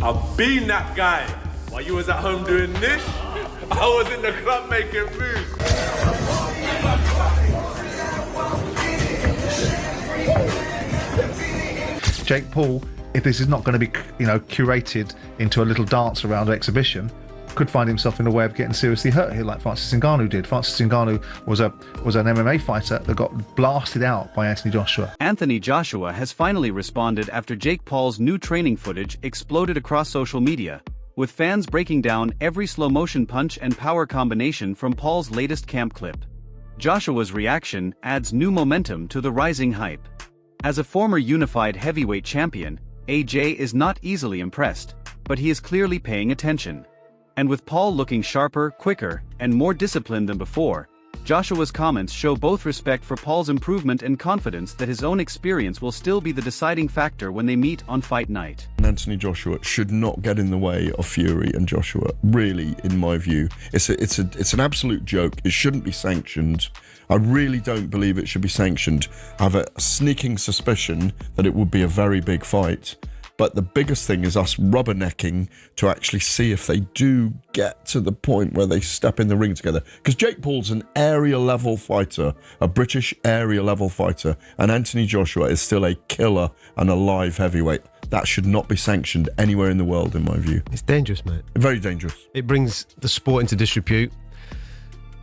I've been that guy. While you was at home doing this, I was in the club making moves. Jake Paul, if this is not going to be, curated into a little dance around exhibition, could find himself in a way of getting seriously hurt here, like Francis Ngannou did. Francis Ngannou was an MMA fighter that got blasted out by Anthony Joshua. Anthony Joshua has finally responded after Jake Paul's new training footage exploded across social media, with fans breaking down every slow-motion punch and power combination from Paul's latest camp clip. Joshua's reaction adds new momentum to the rising hype. As a former unified heavyweight champion, AJ is not easily impressed, but he is clearly paying attention. And with Paul looking sharper, quicker, and more disciplined than before, Joshua's comments show both respect for Paul's improvement and confidence that his own experience will still be the deciding factor when they meet on fight night. Anthony Joshua should not get in the way of Fury and Joshua, really, in my view. It's an absolute joke. It shouldn't be sanctioned. I really don't believe it should be sanctioned. I have a sneaking suspicion that it would be a very big fight. But the biggest thing is us rubbernecking to actually see if they do get to the point where they step in the ring together. Because Jake Paul's an area-level fighter, a British area-level fighter, and Anthony Joshua is still a killer and a live heavyweight. That should not be sanctioned anywhere in the world, in my view. It's dangerous, mate. Very dangerous. It brings the sport into disrepute.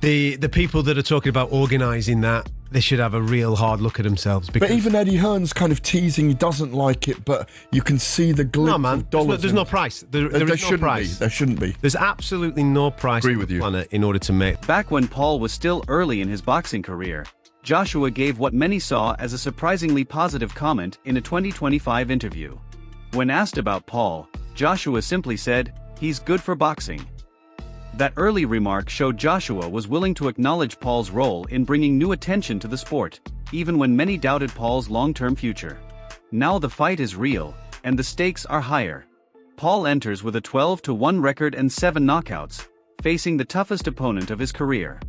The people that are talking about organising that, they should have a real hard look at themselves. But even Eddie Hearn's kind of teasing he doesn't like it, but you can see the glimpse of dollars. There's no price. There is no price. There shouldn't be. There's absolutely no price on the planet in order to make. Back when Paul was still early in his boxing career, Joshua gave what many saw as a surprisingly positive comment in a 2025 interview. When asked about Paul, Joshua simply said, "He's good for boxing." That early remark showed Joshua was willing to acknowledge Paul's role in bringing new attention to the sport, even when many doubted Paul's long-term future. Now the fight is real, and the stakes are higher. Paul enters with a 12-1 record and 7 knockouts, facing the toughest opponent of his career.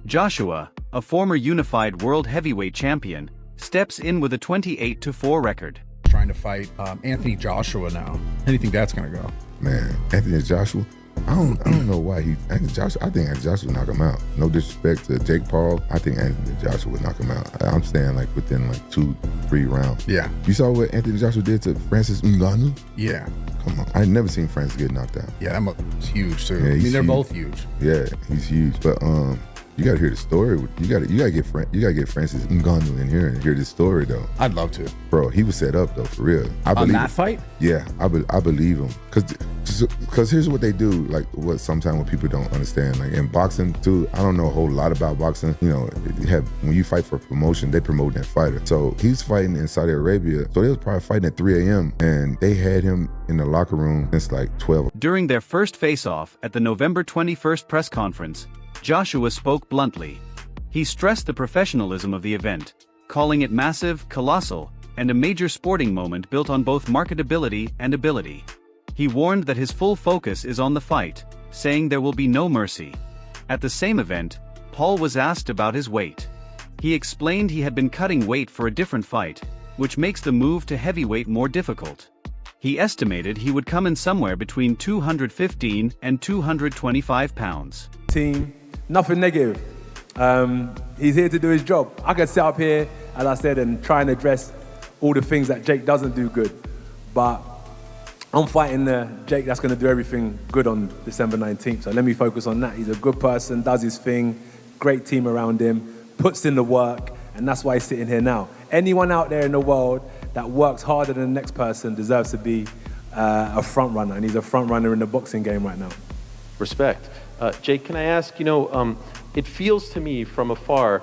Joshua, a former unified world heavyweight champion, steps in with a 28-4 record. Trying to fight Anthony Joshua now. How do you think that's going to go? Man, Anthony Joshua, I don't know why I think Anthony Joshua would knock him out. No disrespect to Jake Paul, I think Anthony Joshua would knock him out. I'm staying within 2-3 rounds. Yeah. You saw what Anthony Joshua did to Francis Ngannou? Yeah. Come on, I ain't never seen Francis get knocked out. Yeah, that was huge too. Yeah, they're both huge. Yeah, he's huge. But you gotta hear the story. You gotta get Francis Ngannou in here and hear this story though. I'd love to. Bro, he was set up though, for real. I believe that fight? Yeah, I believe him. Cause here's what they do, what sometimes what people don't understand. In boxing too, I don't know a whole lot about boxing. When you fight for promotion, they promote that fighter. So he's fighting in Saudi Arabia. So they was probably fighting at 3 a.m. and they had him in the locker room since 12. During their first face-off at the November 21st press conference, Joshua spoke bluntly. He stressed the professionalism of the event, calling it massive, colossal, and a major sporting moment built on both marketability and ability. He warned that his full focus is on the fight, saying there will be no mercy. At the same event, Paul was asked about his weight. He explained he had been cutting weight for a different fight, which makes the move to heavyweight more difficult. He estimated he would come in somewhere between 215 and 225 pounds. Team, nothing negative. He's here to do his job. I could sit up here, as I said, and try and address all the things that Jake doesn't do good. But I'm fighting the Jake that's going to do everything good on December 19th. So let me focus on that. He's a good person, does his thing, great team around him, puts in the work, and that's why he's sitting here now. Anyone out there in the world that works harder than the next person deserves to be a front runner, and he's a front runner in the boxing game right now. Respect. Jake, can I ask, it feels to me from afar,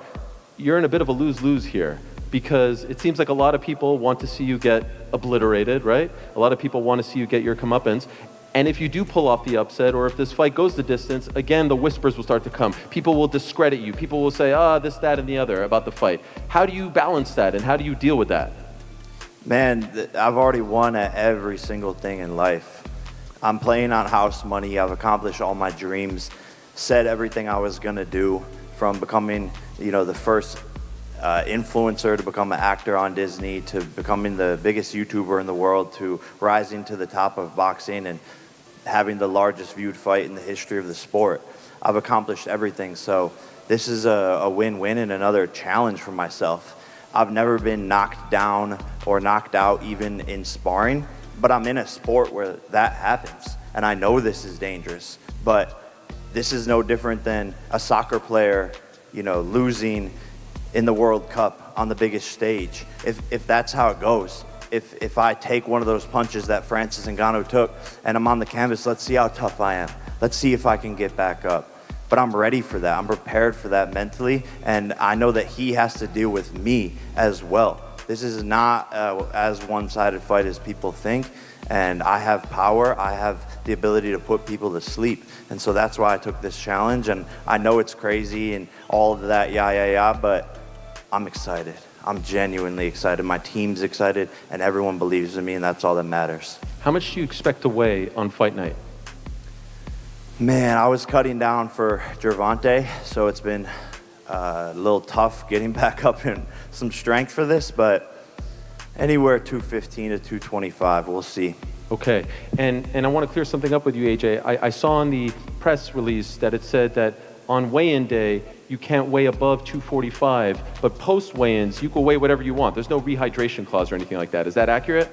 you're in a bit of a lose-lose here, because it seems like a lot of people want to see you get obliterated, right? A lot of people want to see you get your comeuppance. And if you do pull off the upset, or if this fight goes the distance, again, the whispers will start to come. People will discredit you. People will say, this, that, and the other about the fight. How do you balance that, and how do you deal with that? Man, I've already won at every single thing in life. I'm playing on house money. I've accomplished all my dreams, said everything I was gonna do, from becoming, the first influencer to become an actor on Disney to becoming the biggest YouTuber in the world to rising to the top of boxing and having the largest viewed fight in the history of the sport. I've accomplished everything, so this is a win-win and another challenge for myself. I've never been knocked down or knocked out even in sparring, but I'm in a sport where that happens, and I know this is dangerous, but this is no different than a soccer player, losing in the World Cup on the biggest stage. If that's how it goes, if I take one of those punches that Francis Ngannou took and I'm on the canvas, let's see how tough I am. Let's see if I can get back up. But I'm ready for that. I'm prepared for that mentally, and I know that he has to deal with me as well. This is not as one-sided fight as people think, and I have power. I have the ability to put people to sleep, and so that's why I took this challenge. And I know it's crazy and all of that, but I'm excited. I'm genuinely excited. My team's excited, and everyone believes in me, and that's all that matters. How much do you expect to weigh on fight night? Man, I was cutting down for Gervonta, so it's been a little tough getting back up in some strength for this, but anywhere 215 to 225, we'll see. Okay, and I want to clear something up with you, AJ. I saw in the press release that it said that on weigh-in day, you can't weigh above 245, but post weigh-ins, you can weigh whatever you want. There's no rehydration clause or anything like that. Is that accurate?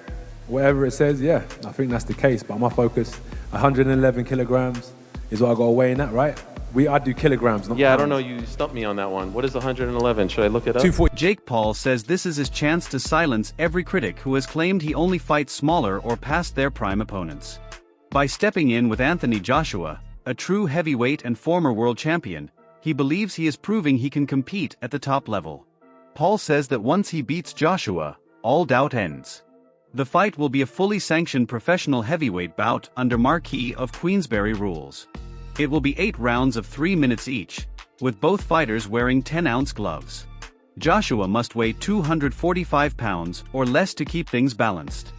Whatever it says, yeah, I think that's the case. But my focus, 111 kilograms is what I got to weigh in at, right? I do kilograms, not Yeah, pounds. I don't know. You stumped me on that one. What is 111? Should I look it up? 240. Jake Paul says this is his chance to silence every critic who has claimed he only fights smaller or past their prime opponents. By stepping in with Anthony Joshua, a true heavyweight and former world champion, he believes he is proving he can compete at the top level. Paul says that once he beats Joshua, all doubt ends. The fight will be a fully sanctioned professional heavyweight bout under Marquis of Queensberry rules. It will be 8 rounds of 3 minutes each, with both fighters wearing 10-ounce gloves. Joshua must weigh 245 pounds or less to keep things balanced.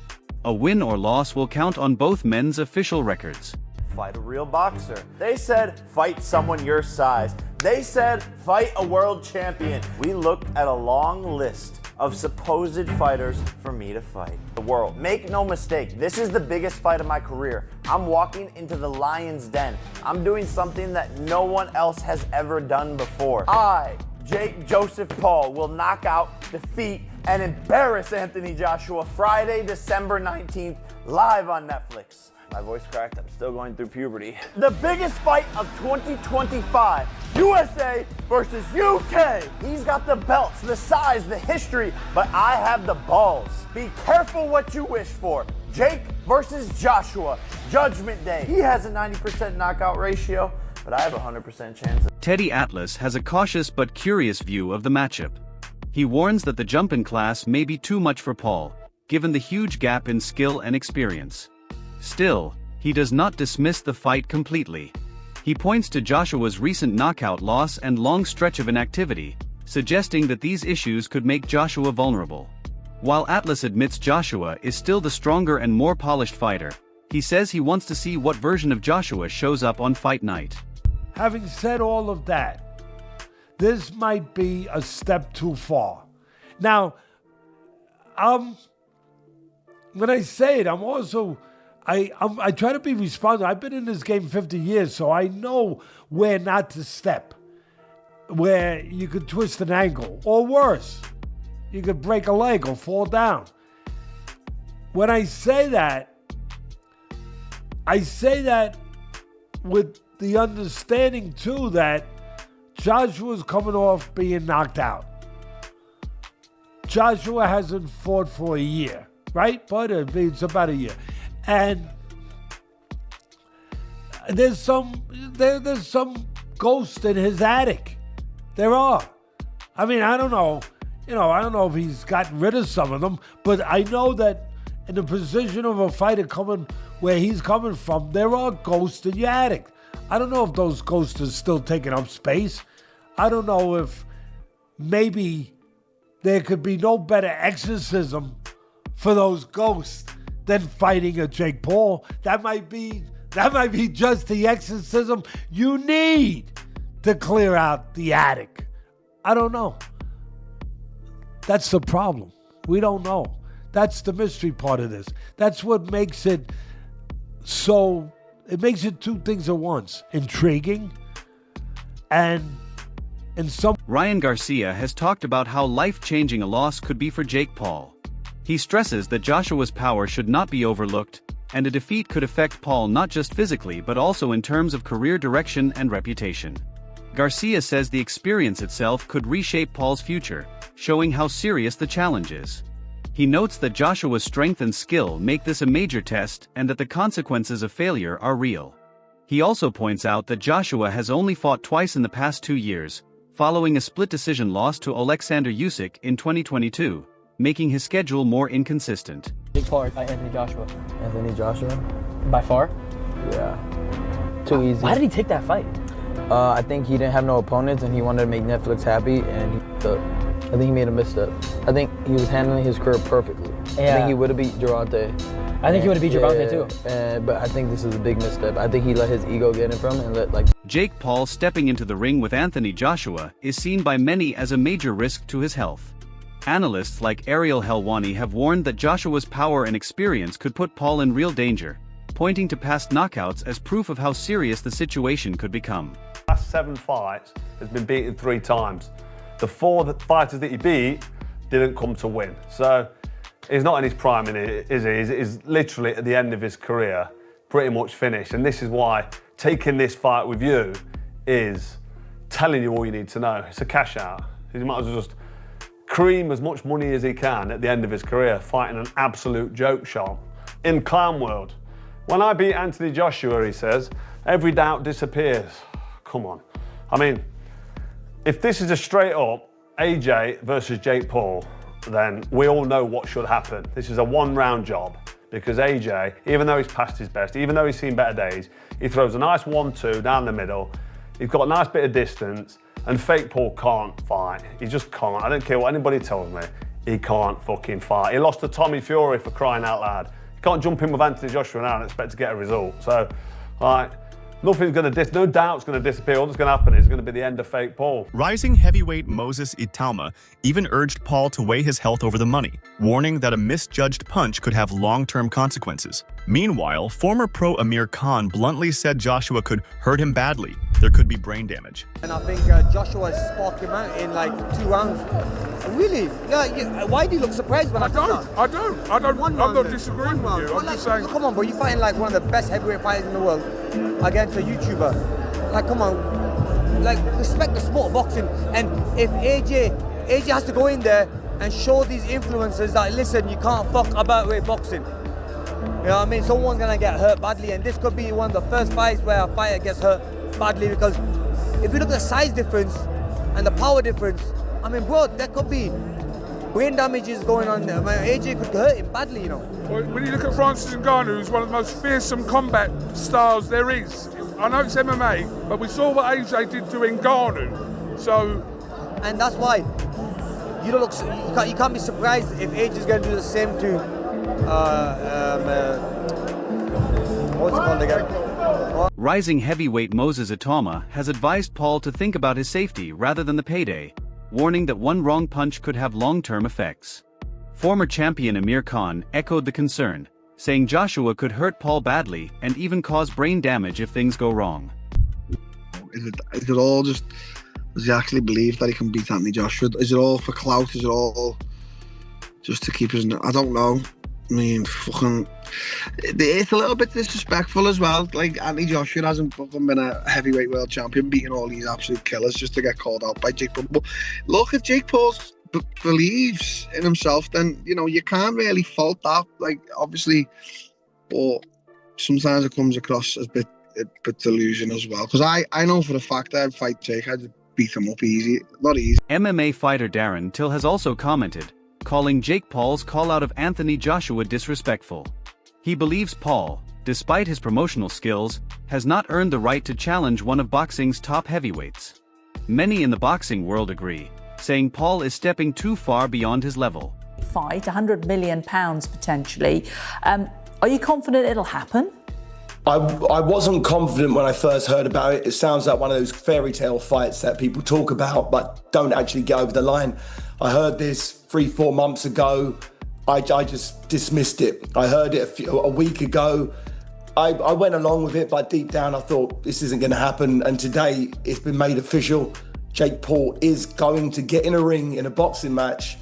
A win or loss will count on both men's official records. Fight a real boxer. They said, fight someone your size. They said, fight a world champion. We looked at a long list of supposed fighters for me to fight. The world. Make no mistake, this is the biggest fight of my career. I'm walking into the lion's den. I'm doing something that no one else has ever done before. I, Jake Joseph Paul, will knock out, defeat, and embarrass Anthony Joshua Friday, December 19th, live on Netflix. My voice cracked, I'm still going through puberty. The biggest fight of 2025, USA versus UK. He's got the belts, the size, the history, but I have the balls. Be careful what you wish for. Jake versus Joshua, Judgment Day. He has a 90% knockout ratio, but I have a 100% chance. Teddy Atlas has a cautious but curious view of the matchup. He warns that the jump-in class may be too much for Paul, given the huge gap in skill and experience. Still, he does not dismiss the fight completely. He points to Joshua's recent knockout loss and long stretch of inactivity, suggesting that these issues could make Joshua vulnerable. While Atlas admits Joshua is still the stronger and more polished fighter, he says he wants to see what version of Joshua shows up on fight night. Having said all of that, this might be a step too far. Now, when I say it, I'm also... I try to be responsible. I've been in this game 50 years, so I know where not to step, where you could twist an ankle, or worse, you could break a leg or fall down. When I say that with the understanding, too, that Joshua's coming off being knocked out. Joshua hasn't fought for a year, right? But it's about a year. And there's some ghost in his attic. There are. I mean, I don't know. I don't know if he's gotten rid of some of them, but I know that in the position of a fighter coming where he's coming from, there are ghosts in your attic. I don't know if those ghosts are still taking up space. I don't know if maybe there could be no better exorcism for those ghosts than fighting a Jake Paul. That might be just the exorcism you need to clear out the attic. I don't know. That's the problem. We don't know. That's the mystery part of this. That's what makes it so, it makes it two things at once. Intriguing and some... Ryan Garcia has talked about how life-changing a loss could be for Jake Paul. He stresses that Joshua's power should not be overlooked, and a defeat could affect Paul not just physically but also in terms of career direction and reputation. Garcia says the experience itself could reshape Paul's future, showing how serious the challenge is. He notes that Joshua's strength and skill make this a major test and that the consequences of failure are real. He also points out that Joshua has only fought twice in the past 2 years, following a split decision loss to Alexander Usyk in 2022, making his schedule more inconsistent. Big part by Anthony Joshua. Anthony Joshua? By far? Yeah. Too easy. Why did he take that fight? I think he didn't have no opponents and he wanted to make Netflix happy, and I think he made a misstep. I think he was handling his career perfectly. Yeah. I think he would have beat Gervonta. I think he would have beat Gervonta too. But I think this is a big misstep. I think he let his ego get in from him and let Jake Paul stepping into the ring with Anthony Joshua is seen by many as a major risk to his health. Analysts like Ariel Helwani have warned that Joshua's power and experience could put Paul in real danger, pointing to past knockouts as proof of how serious the situation could become. Last 7 fights has been beaten 3 times. The 4 fighters that he beat didn't come to win. So he's not in his prime, is he? He's literally at the end of his career, pretty much finished. And this is why taking this fight with you is telling you all you need to know. It's a cash out. He might as well just cream as much money as he can at the end of his career, fighting an absolute joke shop. In clown world, when I beat Anthony Joshua, he says, every doubt disappears. Come on. I mean, if this is a straight up AJ versus Jake Paul, then we all know what should happen. This is a 1-round job because AJ, even though he's past his best, even though he's seen better days, he throws a nice 1-2 down the middle. He's got a nice bit of distance, and fake Paul can't fight. He just can't. I don't care what anybody tells me. He can't fucking fight. He lost to Tommy Fury, for crying out loud. You can't jump in with Anthony Joshua now and expect to get a result. So, nothing's going to, no doubt's going to disappear. All that's going to happen is going to be the end of fake Paul. Rising heavyweight Moses Italma even urged Paul to weigh his health over the money, warning that a misjudged punch could have long-term consequences. Meanwhile, former pro Amir Khan bluntly said Joshua could hurt him badly. There could be brain damage. And I think Joshua sparked him out in like 2 rounds. Really? Yeah, why do you look surprised when I don't? I'm not disagreeing with you. I'm just saying. Come on, bro, you're fighting like one of the best heavyweight fighters in the world against a YouTuber. Like, come on, like respect the sport of boxing. And if AJ has to go in there and show these influencers that, listen, you can't fuck about with boxing. You know what I mean? Someone's gonna get hurt badly, and this could be one of the first fights where a fighter gets hurt badly, because if you look at the size difference and the power difference, I mean, bro, there could be brain damages going on there. I mean, AJ could hurt him badly, you know. Well, when you look at Francis Ngannou, who's one of the most fearsome combat styles there is. I know it's MMA, but we saw what AJ did to Ngannou. So, and that's why you don't look. You can't be surprised if AJ is going to do the same to what's it called again? Rising heavyweight Moses Italma has advised Paul to think about his safety rather than the payday, warning that one wrong punch could have long-term effects. Former champion Amir Khan echoed the concern, saying Joshua could hurt Paul badly and even cause brain damage if things go wrong. Is it all just, does he actually believe that he can beat Anthony Joshua? Is it all for clout? Is it all just to keep his... I don't know. I mean, fucking... It's a little bit disrespectful as well. Like, Anthony Joshua hasn't fucking been a heavyweight world champion, beating all these absolute killers just to get called out by Jake Paul. But look, if Jake Paul believes in himself, then, you know, you can't really fault that. Like, obviously, but sometimes it comes across as a bit delusion as well. Because I know for a fact that I'd fight Jake, I'd beat him up easy. Not easy. MMA fighter Darren Till has also commented, calling Jake Paul's call-out of Anthony Joshua disrespectful. He believes Paul, despite his promotional skills, has not earned the right to challenge one of boxing's top heavyweights. Many in the boxing world agree, saying Paul is stepping too far beyond his level. Fight, £100 million potentially. Are you confident it'll happen? I wasn't confident when I first heard about it. It sounds like one of those fairy tale fights that people talk about but don't actually get over the line. I heard this 3-4 months ago. I just dismissed it. I heard it a week ago. I went along with it, but deep down I thought this isn't going to happen. And today it's been made official. Jake Paul is going to get in a ring in a boxing match,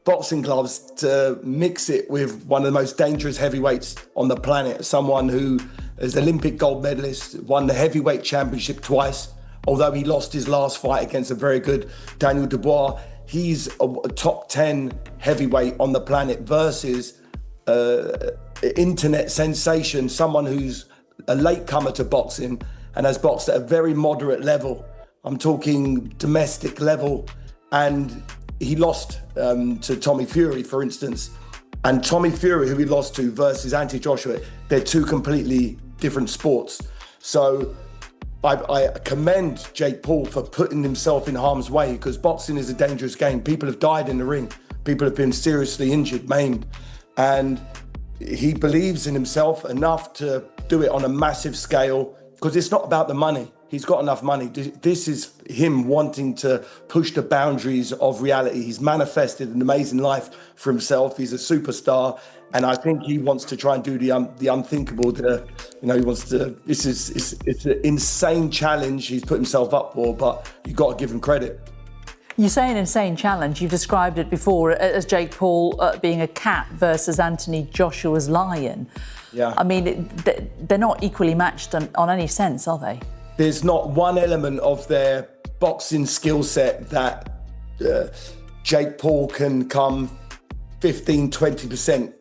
boxing gloves, to mix it with one of the most dangerous heavyweights on the planet. Someone who is Olympic gold medalist, won the heavyweight championship twice. Although he lost his last fight against a very good Daniel Dubois, he's a top 10 heavyweight on the planet versus internet sensation, someone who's a latecomer to boxing and has boxed at a very moderate level. I'm talking domestic level. And he lost to Tommy Fury, for instance. And Tommy Fury, who he lost to, versus Anthony Joshua, they're two completely different sports. So I commend Jake Paul for putting himself in harm's way, because boxing is a dangerous game. People have died in the ring. People have been seriously injured, maimed. And he believes in himself enough to do it on a massive scale, because it's not about the money. He's got enough money. This is him wanting to push the boundaries of reality. He's manifested an amazing life for himself. He's a superstar. And I think he wants to try and do the unthinkable. He wants to, it's an insane challenge he's put himself up for, but you've got to give him credit. You say an insane challenge. You've described it before as Jake Paul being a cat versus Anthony Joshua's lion. Yeah. I mean, they're not equally matched on any sense, are they? There's not one element of their boxing skill set that Jake Paul can come 15, 20%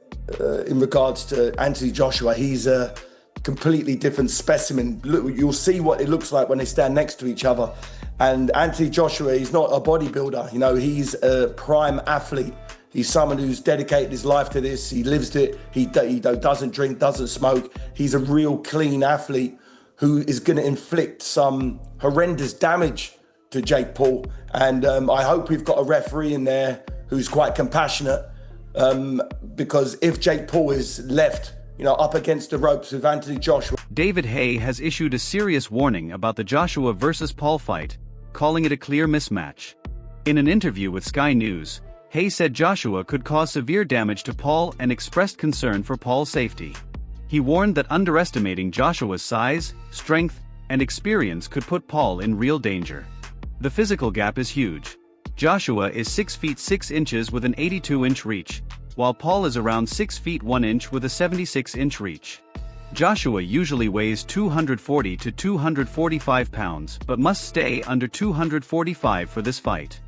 in regards to Anthony Joshua. He's a completely different specimen. Look, you'll see what it looks like when they stand next to each other. And Anthony Joshua, he's not a bodybuilder. He's a prime athlete. He's someone who's dedicated his life to this. He lives it. He doesn't drink, doesn't smoke. He's a real clean athlete who is going to inflict some horrendous damage to Jake Paul. And I hope we've got a referee in there who's quite compassionate, because if Jake Paul is left, up against the ropes with Anthony Joshua. David Haye has issued a serious warning about the Joshua versus Paul fight, calling it a clear mismatch. In an interview with Sky News, Haye said Joshua could cause severe damage to Paul and expressed concern for Paul's safety. He warned that underestimating Joshua's size, strength, and experience could put Paul in real danger. The physical gap is huge. Joshua is 6 feet 6 inches with an 82-inch reach, while Paul is around 6 feet 1 inch with a 76-inch reach. Joshua usually weighs 240 to 245 pounds, but must stay under 245 for this fight.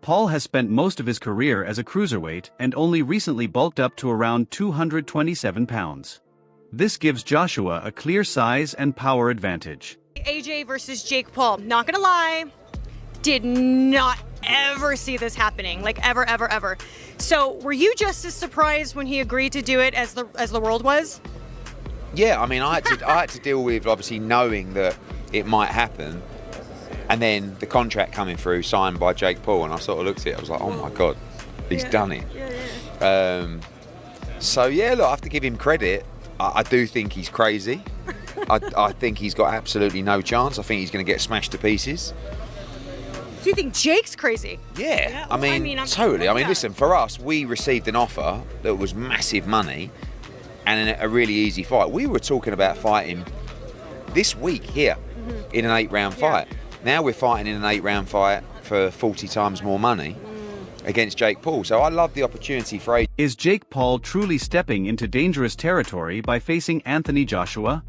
Paul has spent most of his career as a cruiserweight and only recently bulked up to around 227 pounds. This gives Joshua a clear size and power advantage. AJ versus Jake Paul, not gonna lie, did not ever see this happening, like ever. So were you just as surprised when he agreed to do it as the world was? Yeah, I mean, I had to deal with obviously knowing that it might happen, and then the contract coming through signed by Jake Paul, and I sort of looked at it, I was like, oh my God, he's done it. So yeah, look, I have to give him credit. I do think he's crazy. I think he's got absolutely no chance. I think he's going to get smashed to pieces. Do you think Jake's crazy? Yeah, I mean, totally. I mean, listen, for us, we received an offer that was massive money and a really easy fight. We were talking about fighting this week here in an 8-round fight. Now we're fighting in an 8-round fight for 40 times more money against Jake Paul. So I love the opportunity for AJ. Is Jake Paul truly stepping into dangerous territory by facing Anthony Joshua?